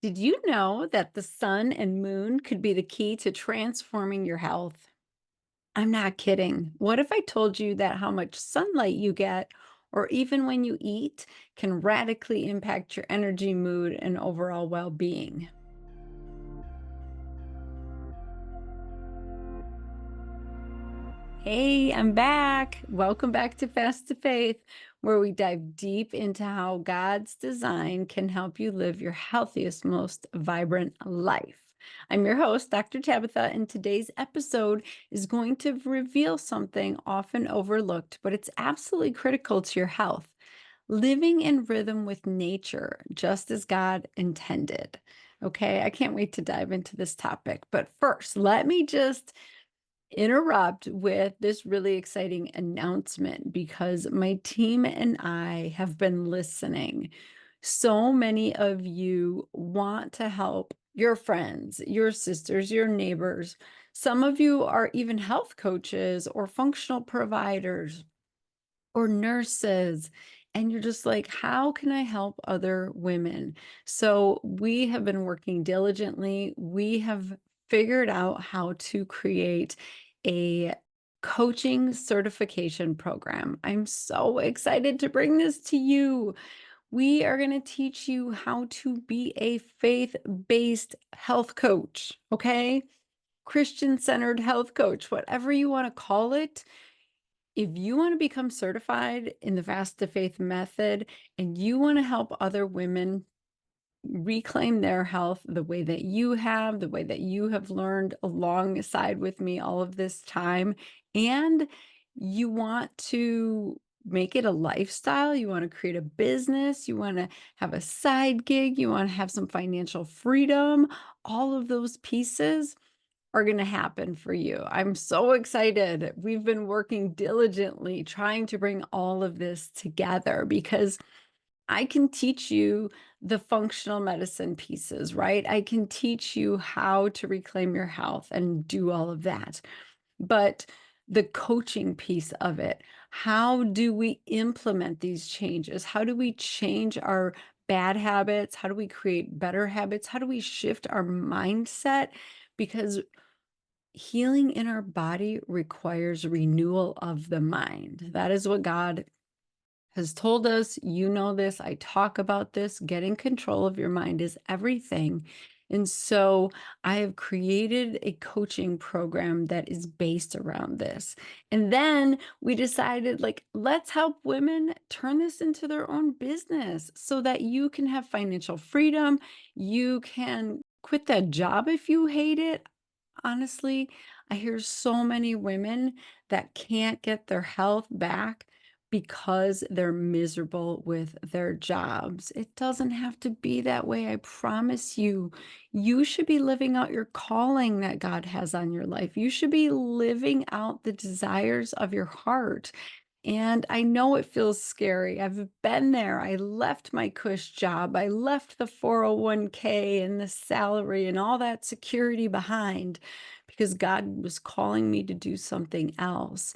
Did you know that the sun and moon could be the key to transforming your health? I'm not kidding. What if I told you that how much sunlight you get, or even when you eat, can radically impact your energy, mood, and overall well being? Hey, I'm back. Welcome back to Fast to Faith, where we dive deep into how God's design can help you live your healthiest, most vibrant life. I'm your host, Dr. Tabatha, and today's episode is going to reveal something often overlooked, but it's absolutely critical to your health. Living in rhythm with nature, just as God intended. Okay, I can't wait to dive into this topic. But first, let me just interrupt with this really exciting announcement because my team and I have been listening. So many of you want to help your friends, your sisters, your neighbors. Some of you are even health coaches or functional providers or nurses. And you're just like, how can I help other women? So we have been working diligently. We have figured out how to create a coaching certification program. I'm so excited to bring this to you. We are going to teach you how to be a faith based health coach, okay? Christian centered health coach, whatever you want to call it. If you want to become certified in the Fast to Faith method and you want to help other women reclaim their health the way that you have, the way that you have learned alongside with me all of this time, and you want to make it a lifestyle, you want to create a business, you want to have a side gig, you want to have some financial freedom, all of those pieces are going to happen for you. I'm so excited. We've been working diligently trying to bring all of this together because I can teach you the functional medicine pieces, right? I can teach you how to reclaim your health and do all of that. But the coaching piece of it, how do we implement these changes? How do we change our bad habits? How do we create better habits? How do we shift our mindset? Because healing in our body requires renewal of the mind. That is what God has told us. You know this. I talk about this. Getting control of your mind is everything. And so I have created a coaching program that is based around this. And then we decided, like, let's help women turn this into their own business so that you can have financial freedom. You can quit that job if you hate it. Honestly, I hear so many women that can't get their health back because they're miserable with their jobs. It doesn't have to be that way, I promise you. You should be living out your calling that God has on your life. You should be living out the desires of your heart. And I know it feels scary. I've been there. I left my cush job. I left the 401k and the salary and all that security behind because God was calling me to do something else.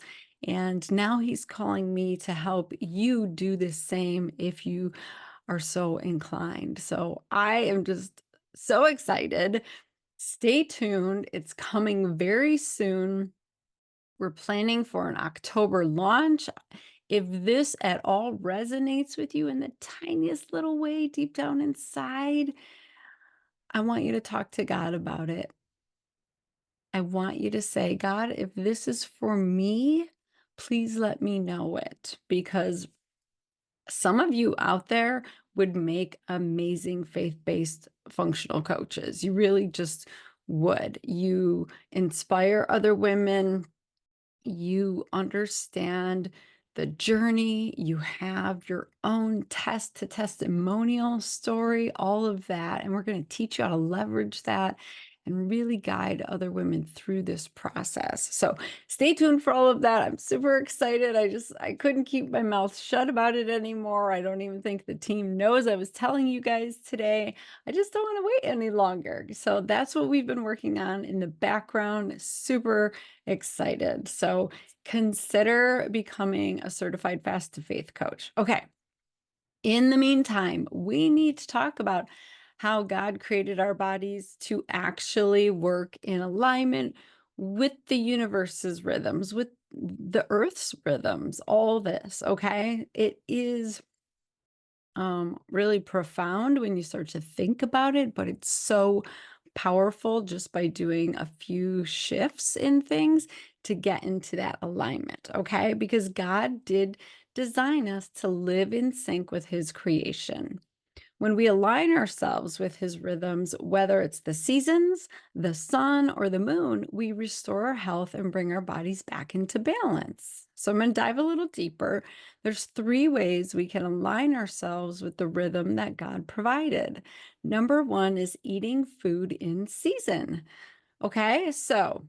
And now he's calling me to help you do the same if you are so inclined. So I am just so excited. Stay tuned. It's coming very soon. We're planning for an October launch. If this at all resonates with you in the tiniest little way deep down inside, I want you to talk to God about it. I want you to say, God, if this is for me, please let me know it because some of you out there would make amazing faith-based functional coaches. You really just would. You inspire other women. You understand the journey, you have your own test to testimonial story, all of that. And we're going to teach you how to leverage that and really guide other women through this process. So stay tuned for all of that. I'm super excited. I couldn't keep my mouth shut about it anymore. I don't even think the team knows I was telling you guys today. I just don't want to wait any longer. So that's what we've been working on in the background. Super excited. So consider becoming a certified fast to faith coach. Okay. In the meantime, we need to talk about how God created our bodies to actually work in alignment with the universe's rhythms, with the earth's rhythms, all this, okay? It is really profound when you start to think about it, but it's so powerful just by doing a few shifts in things to get into that alignment, okay? Because God did design us to live in sync with his creation. When we align ourselves with his rhythms, whether it's the seasons, the sun, or the moon, we restore our health and bring our bodies back into balance. So I'm going to dive a little deeper. There's three ways we can align ourselves with the rhythm that God provided. Number one is eating food in season. Okay, so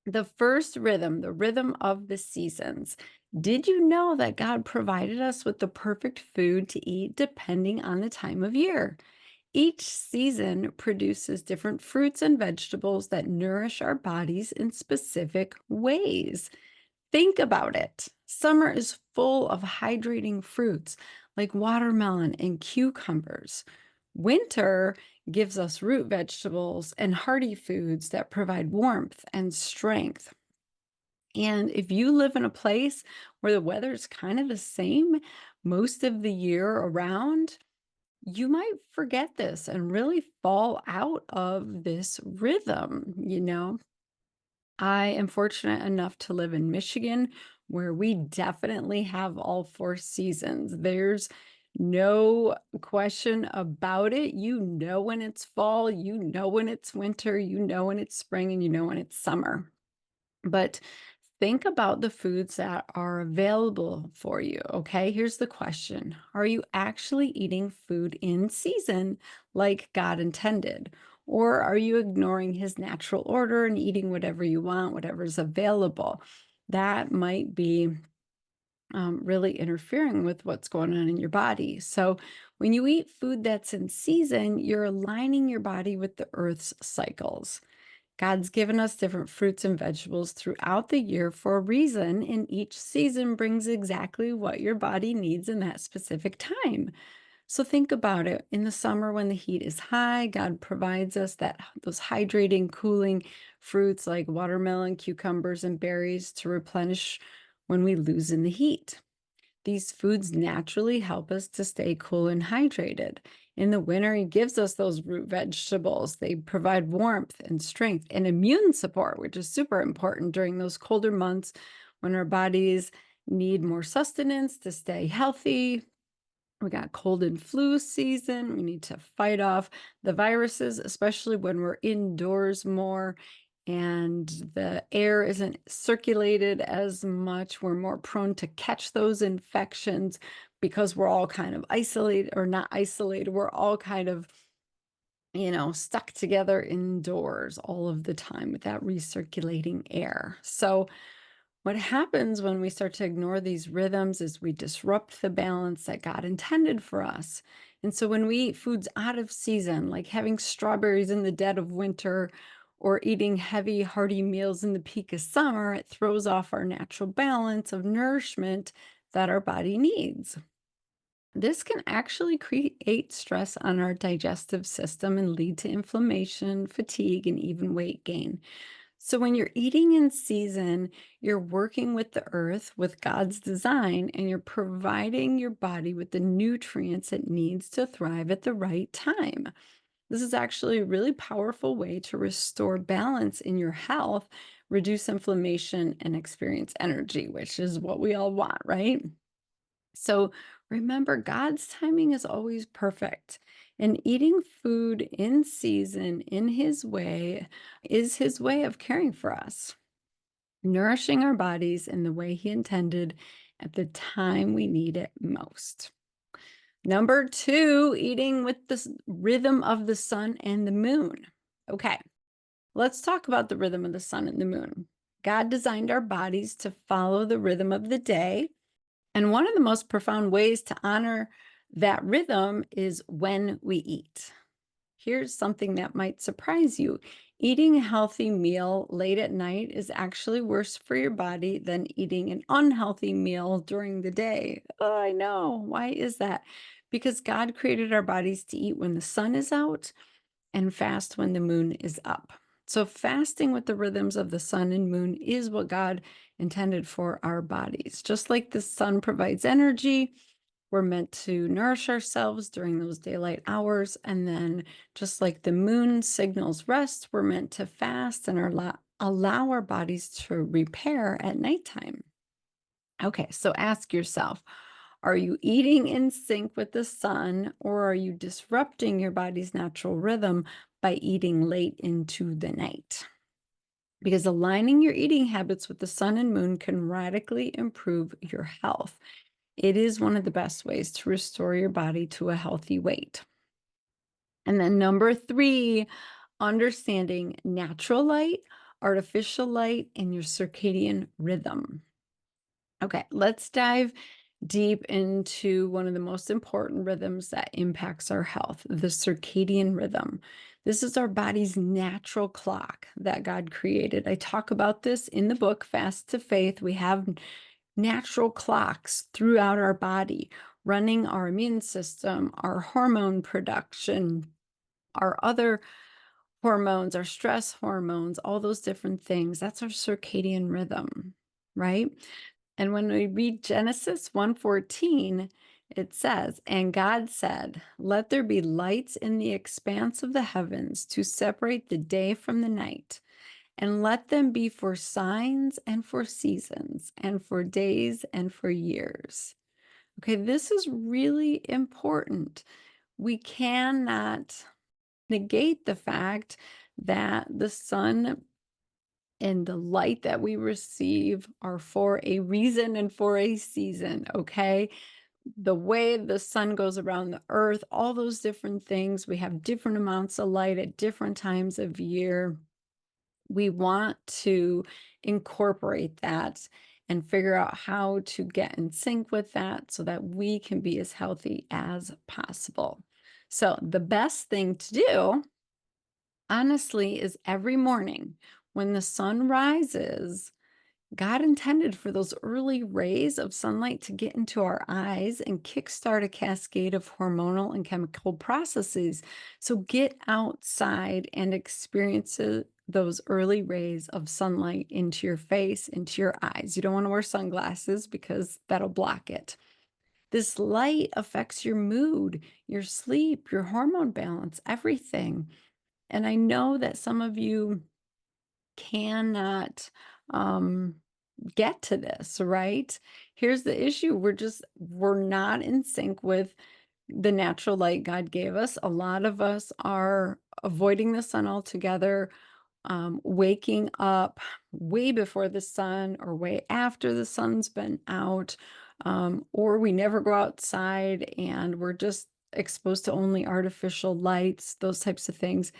the first rhythm, the rhythm of the seasons. Did you know that God provided us with the perfect food to eat depending on the time of year? Each season produces different fruits and vegetables that nourish our bodies in specific ways. Think about it. Summer is full of hydrating fruits like watermelon and cucumbers. Winter gives us root vegetables and hearty foods that provide warmth and strength. And if you live in a place where the weather's kind of the same most of the year around, you might forget this and really fall out of this rhythm. I am fortunate enough to live in Michigan where we definitely have all four seasons. There's no question about it. You know when it's fall, you know when it's winter, you know when it's spring, and you know when it's summer. But think about the foods that are available for you. Okay, here's the question. Are you actually eating food in season like God intended? Or are you ignoring his natural order and eating whatever you want, whatever's available? That might be really interfering with what's going on in your body. So, when you eat food that's in season, you're aligning your body with the earth's cycles. God's given us different fruits and vegetables throughout the year for a reason, and each season brings exactly what your body needs in that specific time. So think about it. In the summer when the heat is high, God provides us those hydrating, cooling fruits like watermelon, cucumbers, and berries to replenish when we lose in the heat. These foods naturally help us to stay cool and hydrated. In the winter, he gives us those root vegetables. They provide warmth and strength and immune support, which is super important during those colder months when our bodies need more sustenance to stay healthy. We got cold and flu season. We need to fight off the viruses, especially when we're indoors more and the air isn't circulated as much. We're more prone to catch those infections because we're all kind of isolated or not isolated. We're all kind of, stuck together indoors all of the time with that recirculating air. So, what happens when we start to ignore these rhythms is we disrupt the balance that God intended for us. And so when we eat foods out of season, like having strawberries in the dead of winter or eating heavy, hearty meals in the peak of summer, it throws off our natural balance of nourishment that our body needs. This can actually create stress on our digestive system and lead to inflammation, fatigue, and even weight gain. So, when you're eating in season, you're working with the earth, with God's design, and you're providing your body with the nutrients it needs to thrive at the right time. This is actually a really powerful way to restore balance in your health, reduce inflammation, and experience energy, which is what we all want, right? So remember, God's timing is always perfect. And eating food in season, in His way, is His way of caring for us, nourishing our bodies in the way He intended at the time we need it most. Number two, eating with the rhythm of the sun and the moon. Okay, let's talk about the rhythm of the sun and the moon. God designed our bodies to follow the rhythm of the day, and one of the most profound ways to honor that rhythm is when we eat. Here's something that might surprise you. Eating a healthy meal late at night is actually worse for your body than eating an unhealthy meal during the day. Oh, I know. Why is that? because God created our bodies to eat when the sun is out and fast when the moon is up. So, fasting with the rhythms of the sun and moon is what God intended for our bodies. Just like the sun provides energy, we're meant to nourish ourselves during those daylight hours. And then, just like the moon signals rest, we're meant to fast and allow our bodies to repair at nighttime. Okay, so ask yourself, are you eating in sync with the sun, or are you disrupting your body's natural rhythm by eating late into the night? Because aligning your eating habits with the sun and moon can radically improve your health. It is one of the best ways to restore your body to a healthy weight. And then number three, understanding natural light, artificial light, and your circadian rhythm. Okay, let's dive deep into one of the most important rhythms that impacts our health, the circadian rhythm. This is our body's natural clock that God created. I talk about this in the book, Fast to Faith. We have natural clocks throughout our body, running our immune system, our hormone production, our other hormones, our stress hormones, all those different things. That's our circadian rhythm, right? And when we read Genesis 1:14, it says, "And God said, let there be lights in the expanse of the heavens to separate the day from the night, and let them be for signs and for seasons and for days and for years." Okay, this is really important. We cannot negate the fact that the sun and the light that we receive are for a reason and for a season, okay? The way the sun goes around the earth, all those different things, we have different amounts of light at different times of year. We want to incorporate that and figure out how to get in sync with that so that we can be as healthy as possible. So, the best thing to do, honestly, is every morning when the sun rises, God intended for those early rays of sunlight to get into our eyes and kickstart a cascade of hormonal and chemical processes. So get outside and experience those early rays of sunlight into your face, into your eyes. You don't want to wear sunglasses because that'll block it. This light affects your mood, your sleep, your hormone balance, everything. And I know that some of you cannot um, get to this, right? Here's the issue. We're not in sync with the natural light God gave us. A lot of us are avoiding the sun altogether, waking up way before the sun or way after the sun's been out, or we never go outside and we're just exposed to only artificial lights, those types of things.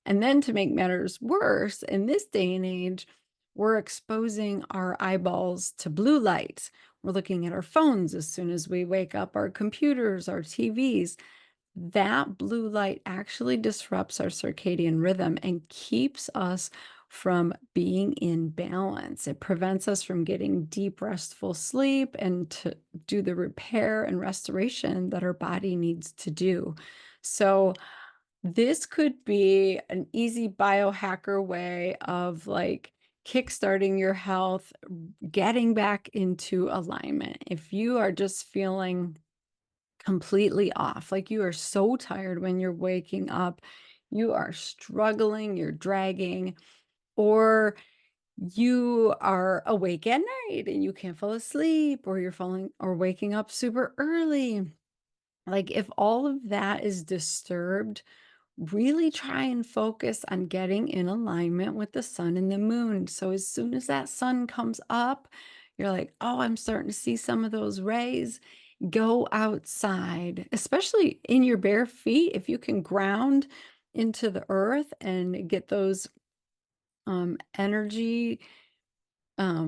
And then to make matters worse, in this day and age, we're exposing our eyeballs to blue light. We're looking at our phones as soon as we wake up, our computers, our TVs. That blue light actually disrupts our circadian rhythm and keeps us from being in balance. It prevents us from getting deep, restful sleep and to do the repair and restoration that our body needs to do. So, this could be an easy biohacker way of like kickstarting your health, getting back into alignment. If you are just feeling completely off, like you are so tired when you're waking up, you are struggling, you're dragging, or you are awake at night and you can't fall asleep, or you're falling or waking up super early. Like if all of that is disturbed, really try and focus on getting in alignment with the sun and the moon. So as soon as that sun comes up, you're like, oh, I'm starting to see some of those rays. Go outside, especially in your bare feet. If you can ground into the earth and get those energy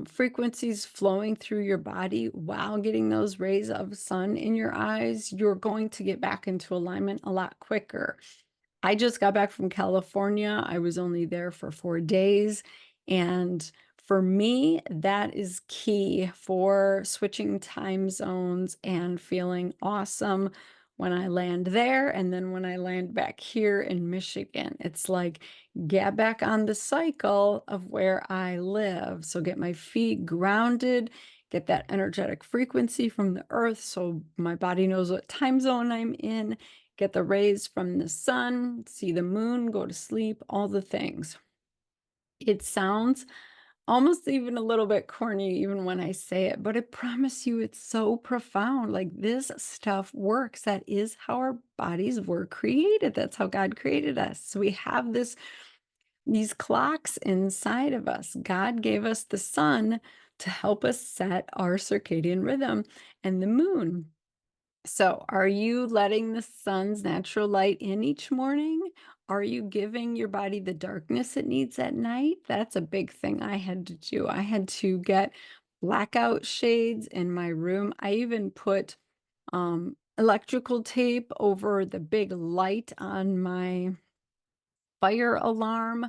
frequencies flowing through your body while getting those rays of sun in your eyes, you're going to get back into alignment a lot quicker. I just got back from California. I was only there for 4 days, and for me, that is key for switching time zones and feeling awesome when I land there and then when I land back here in Michigan. It's like get back on the cycle of where I live. So get my feet grounded, get that energetic frequency from the earth so my body knows what time zone I'm in, get the rays from the sun, see the moon, go to sleep, all the things. It sounds almost even a little bit corny even when I say it, but I promise you it's so profound. Like this stuff works. That is how our bodies were created. That's how God created us. So we have these clocks inside of us. God gave us the sun to help us set our circadian rhythm and the moon. So, are you letting the sun's natural light in each morning? Are you giving your body the darkness it needs at night? That's a big thing I had to do. I had to get blackout shades in my room. I even put electrical tape over the big light on my fire alarm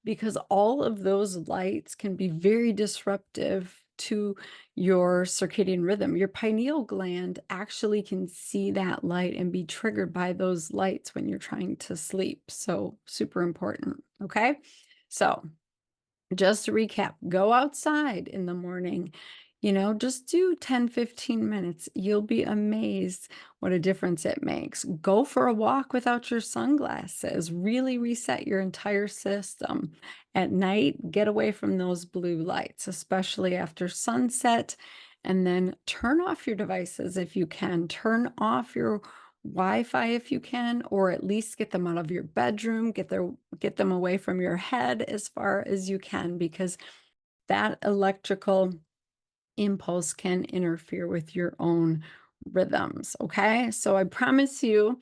because all of those lights can be very disruptive to your circadian rhythm. Your pineal gland actually can see that light and be triggered by those lights when you're trying to sleep. So, super important. Okay. So, just to recap, go outside in the morning, just do 10, 15 minutes. You'll be amazed what a difference it makes. Go for a walk without your sunglasses. Really reset your entire system. At night, get away from those blue lights, especially after sunset. And then turn off your devices if you can. Turn off your Wi-Fi if you can, or at least get them out of your bedroom, get them away from your head as far as you can, because that electrical impulse can interfere with your own rhythms. Okay. So I promise you,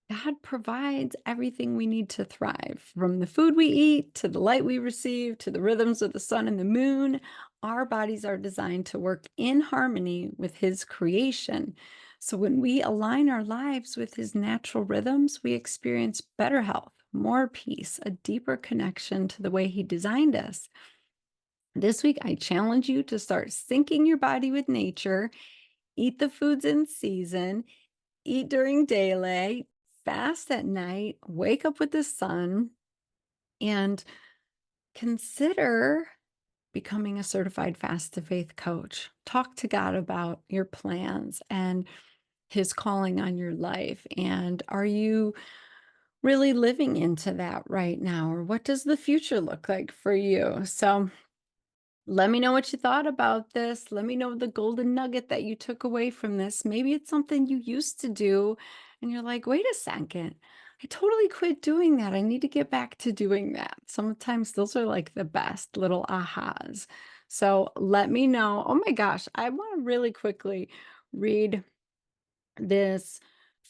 God provides everything we need to thrive, from the food we eat to the light we receive to the rhythms of the sun and the moon. Our bodies are designed to work in harmony with His creation. So when we align our lives with His natural rhythms, we experience better health, more peace, a deeper connection to the way He designed us. This week, I challenge you to start syncing your body with nature, eat the foods in season, eat during daylight, fast at night, wake up with the sun, and consider becoming a certified fast to faith coach. Talk to God about your plans and His calling on your life. And are you really living into that right now? Or what does the future look like for you? So, let me know what you thought about this. Let me know the golden nugget that you took away from this. Maybe it's something you used to do and you're like, wait a second, I totally quit doing that. I need to get back to doing that. Sometimes those are like the best little ahas. So let me know. Oh my gosh, I want to really quickly read this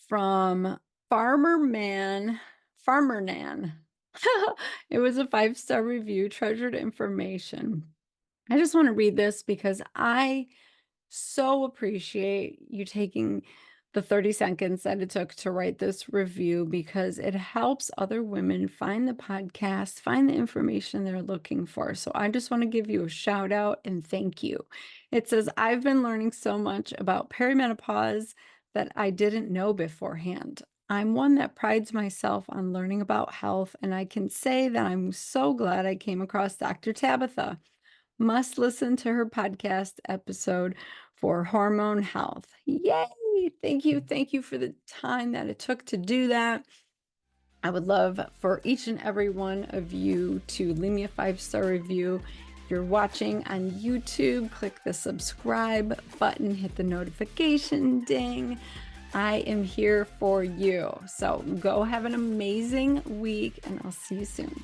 from Farmer Nan. It was a 5-star review, treasured information. I just want to read this because I so appreciate you taking the 30 seconds that it took to write this review, because it helps other women find the podcast, find the information they're looking for. So I just want to give you a shout out and thank you. It says, I've been learning so much about perimenopause that I didn't know beforehand. I'm one that prides myself on learning about health, and I can say that I'm so glad I came across Dr. Tabatha. Must listen to her podcast episode for hormone health. Yay! Thank you. Thank you for the time that it took to do that. I would love for each and every one of you to leave me a 5-star review. If you're watching on YouTube, click the subscribe button, hit the notification ding. I am here for you. So go have an amazing week, and I'll see you soon.